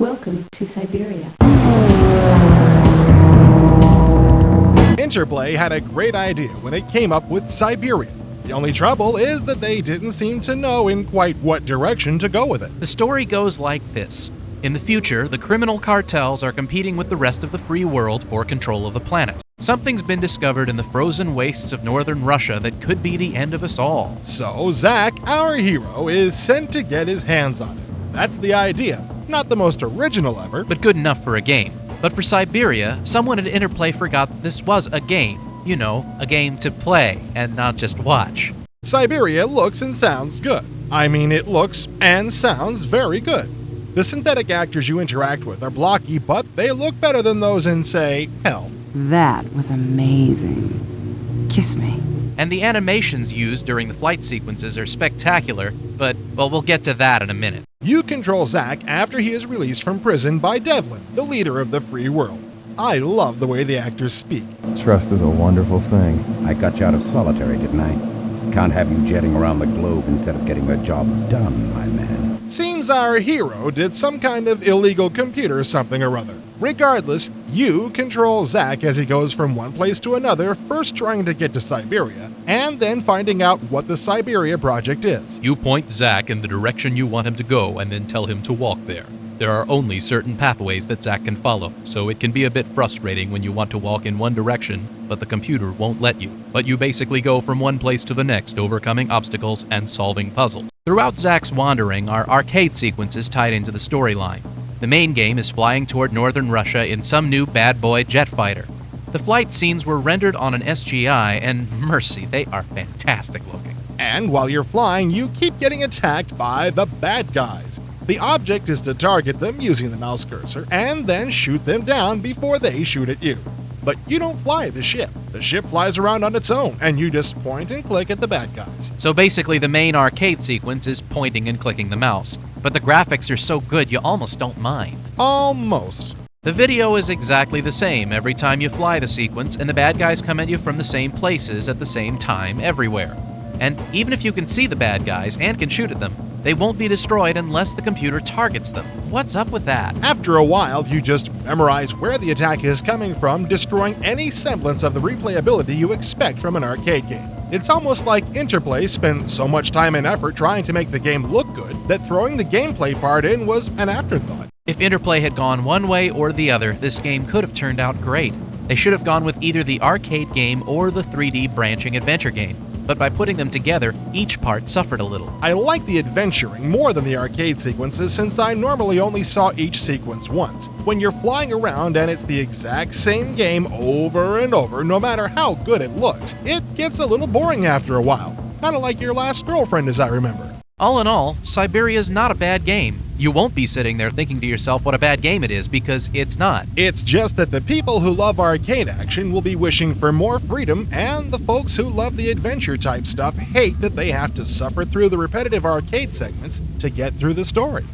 Welcome to Cyberia. Interplay had a great idea when it came up with Cyberia. The only trouble is that they didn't seem to know in quite what direction to go with it. The story goes like this. In the future, the criminal cartels are competing with the rest of the free world for control of the planet. Something's been discovered in the frozen wastes of northern Russia that could be the end of us all. So Zack, our hero, is sent to get his hands on it. That's the idea. Not the most original ever, But good enough for a game. But for Cyberia, someone at Interplay forgot that this was a game. You know, a game to play and not just watch. Cyberia looks and sounds good. I mean, it looks and sounds very good. The synthetic actors you interact with are blocky, but they look better than those in, say, Hell. That was amazing. Kiss me. And the animations used during the flight sequences are spectacular, but, well, we'll get to that in a minute. You control Zack after he is released from prison by Devlin, the leader of the free world. I love the way the actors speak. Trust is a wonderful thing. I got you out of solitary, didn't I? Can't have you jetting around the globe instead of getting the job done, my man. Seems our hero did some kind of illegal computer something or other. Regardless, you control Zack as he goes from one place to another, first trying to get to Cyberia, and then finding out what the Cyberia project is. You point Zack in the direction you want him to go and then tell him to walk there. There are only certain pathways that Zack can follow, so it can be a bit frustrating when you want to walk in one direction, but the computer won't let you. But you basically go from one place to the next, overcoming obstacles and solving puzzles. Throughout Zack's wandering are arcade sequences tied into the storyline. The main game is flying toward northern Russia in some new bad boy jet fighter. The flight scenes were rendered on an SGI, and mercy, they are fantastic looking. And while you're flying, you keep getting attacked by the bad guys. The object is to target them using the mouse cursor, and then shoot them down before they shoot at you. But you don't fly the ship. The ship flies around on its own, and you just point and click at the bad guys. So basically the main arcade sequence is pointing and clicking the mouse. But the graphics are so good you almost don't mind. Almost. The video is exactly the same every time you fly the sequence, and the bad guys come at you from the same places at the same time everywhere. And even if you can see the bad guys and can shoot at them, they won't be destroyed unless the computer targets them. What's up with that? After a while, you just memorize where the attack is coming from, destroying any semblance of the replayability you expect from an arcade game. It's almost like Interplay spent so much time and effort trying to make the game look good that throwing the gameplay part in was an afterthought. If Interplay had gone one way or the other, this game could have turned out great. They should have gone with either the arcade game or the 3D branching adventure game. But by putting them together, each part suffered a little. I like the adventuring more than the arcade sequences since I normally only saw each sequence once. When you're flying around and it's the exact same game over and over, no matter how good it looks, it gets a little boring after a while. Kinda like your last girlfriend, as I remember. All in all, Cyberia is not a bad game. You won't be sitting there thinking to yourself what a bad game it is, because it's not. It's just that the people who love arcade action will be wishing for more freedom, and the folks who love the adventure type stuff hate that they have to suffer through the repetitive arcade segments to get through the story.